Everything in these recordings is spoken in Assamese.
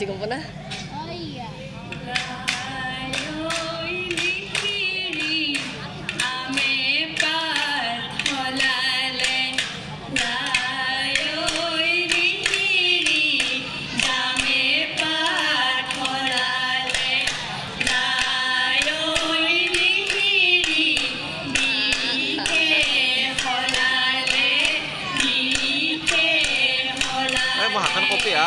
বেছি গম না makan kopi ya.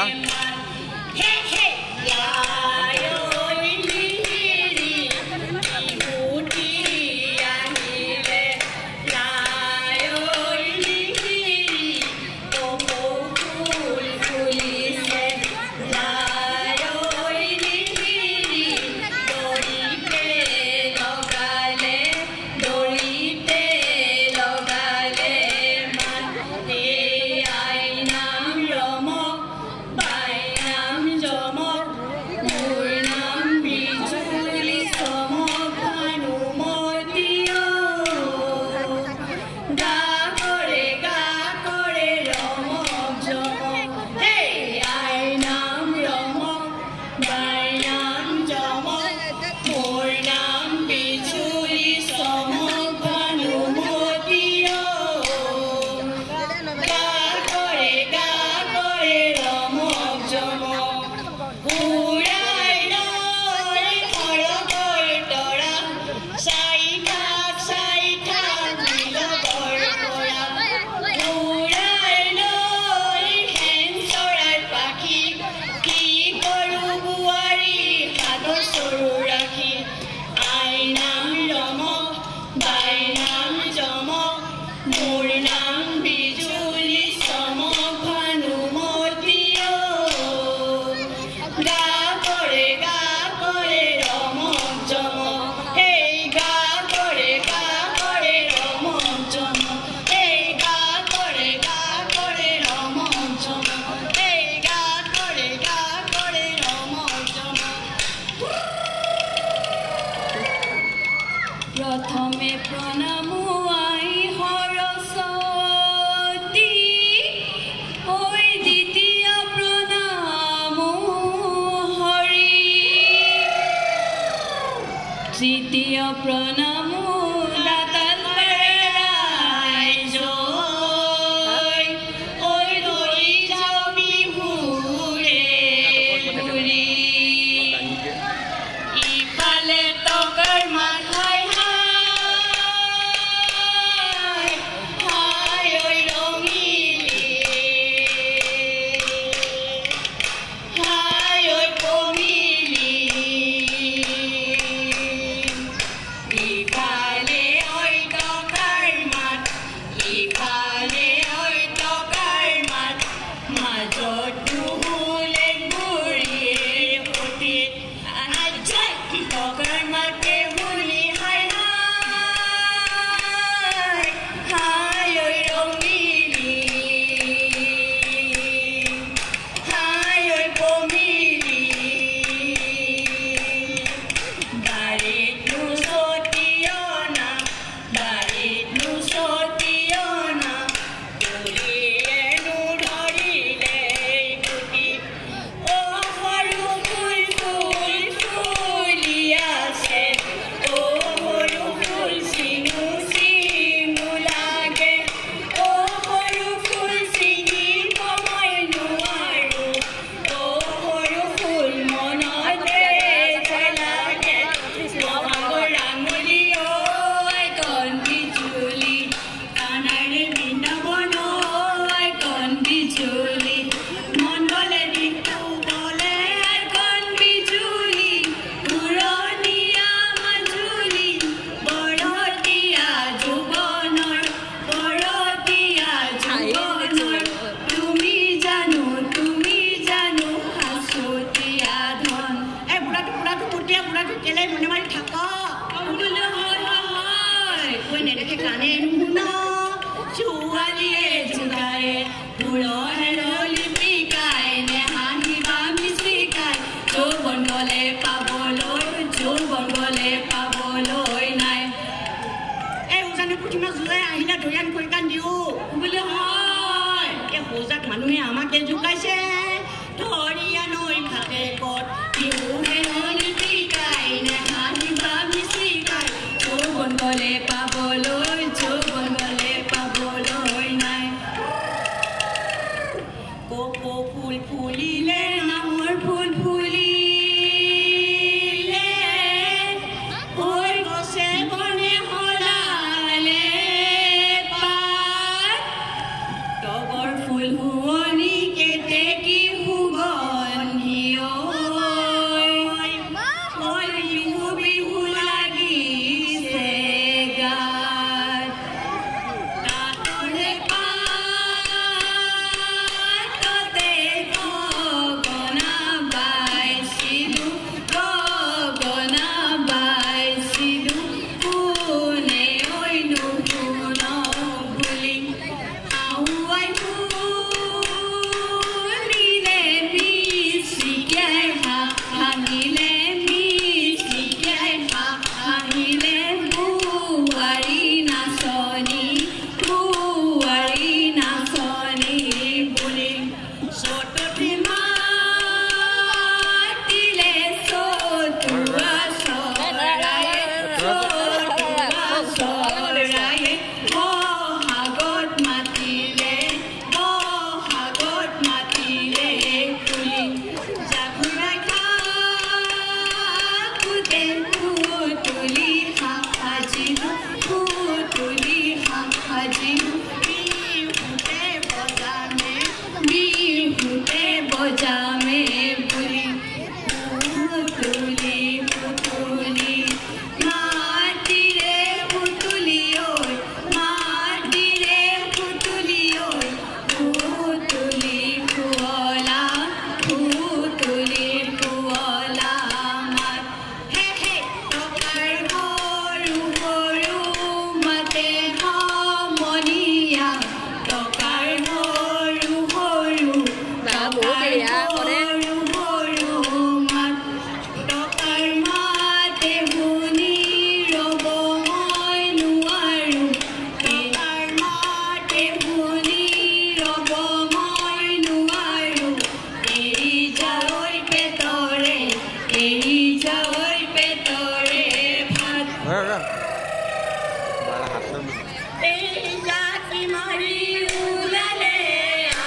प्रथमे प्रणाम आई सरस्वती ओई द्वितीय प्रणाम हरि तृतीय प्रणाम दाताल जय ओई धरि जाबि भूरे भूरी इफाले टकर माथाय ধৰিয়া নৈ ঘাটে ক'ত বিহুহে নদী গাই নেহাঁহি ভাবি চিগাই যৌৱন গ'লে পাবলৈ নাই কপৌ ফুল ফুলিলে নামৰ ফুল ফুলিলে ঐ গছে বনে সলালে পাত তগৰ ফুল শুৱনি কেতেকী সুগন্ধি ঐ বিহু বিহু লাগিছে গাত তাতৰে পাততে গগনা বাইছিলোঁ কোনে ঐনো শুনক বুলি আউৱাই শুনিলে মিচিকিয়াই হাঁহিলে বোৱাৰী নাচনী বুলি চততে মাতিলে চতুৱা চৰায়ে বহাগত মাতিলে কুলি জাকুৰাই থাকোঁতে ফুতুলি সাজিলোঁ বিহুতে বজামে বুলি ফুতুলি মাতিৰে ফুতুলি ঐ ফুতুলি শুৱলা মাত হে টকাৰ সৰু মাতে সমনীয়া টকাৰ সৰু মাত টকাৰ মাতে শুনি ৰ'ব মই নোৱাৰোঁ এৰি যাৱই পেটৰে ভাত এই জাতি মাৰি ওলালে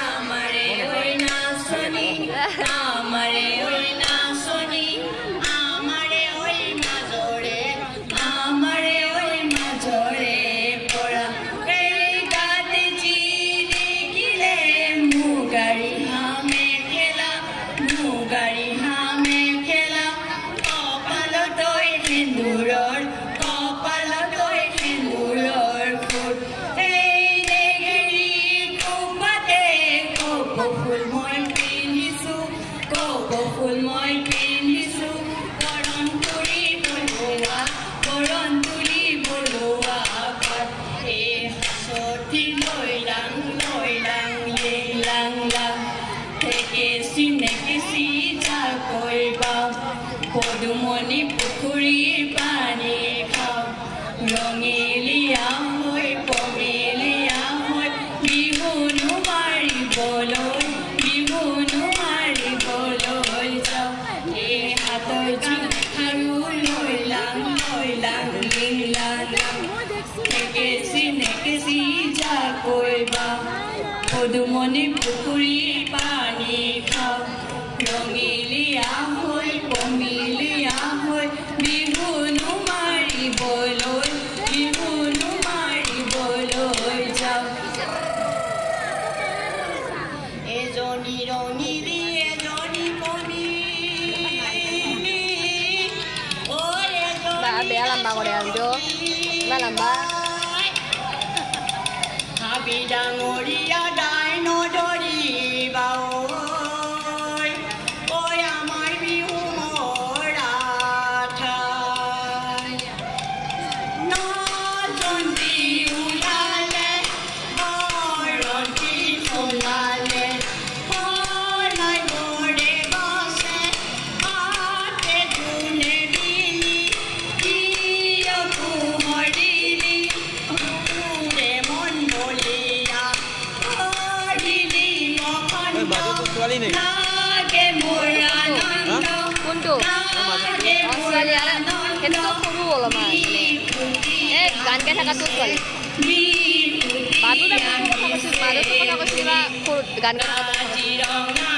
আমাৰে ঐ নাচনী আমাৰে ঐ মাজৰে পৰা এই গাতে যি দেখিলে মুগাৰী হামে খেলা কপালতৈ সেন্দুৰৰ ফুট এই দেগেৰী কোপাতে কপৌ ফুল মই পিন্ধিছোঁ কৰণ তুলি বলোৱা পাত এই হাঁচতি লৈ লাং নেকেচি যাকৈ বাওঁ পদুমণি পুখুৰীৰ পানী খাওঁ ৰঙেলীয়া হৈ পমেলীয়া হৈ বিহুনো মাৰিবলৈ যাওঁ এই হাতৰ জোখাৰু লৈ লাং নেকেচি যাকৈ বাওঁ পদুমণি পুখুৰীৰ পানী খাওঁ ৰঙেলীয়া হৈ পমেলীয়া হৈ বিহুনো মাৰিবলৈ যাওঁ এজনী ৰঙিলী এজনী পমিলি বেয়া লম্বা কৰে আৰু ইমান লম্বা হাবি ডাঙৰীয়া দাই নধৰিবা ঐ আমাৰ বিহু মৰা ঠাই নজন্তি ওলালে বৰন্তি সোমালে শৰাই মৰে গছে আতে ধুনে বিলি পোহৰিলি মন বলিয়া সেইটো সৰু অলপমান মানে এই গান গাই থকাটো ছোৱালী বাটো কথা কৈছিল মাজতো কথা কৈছিল বা গান গাই থকাটো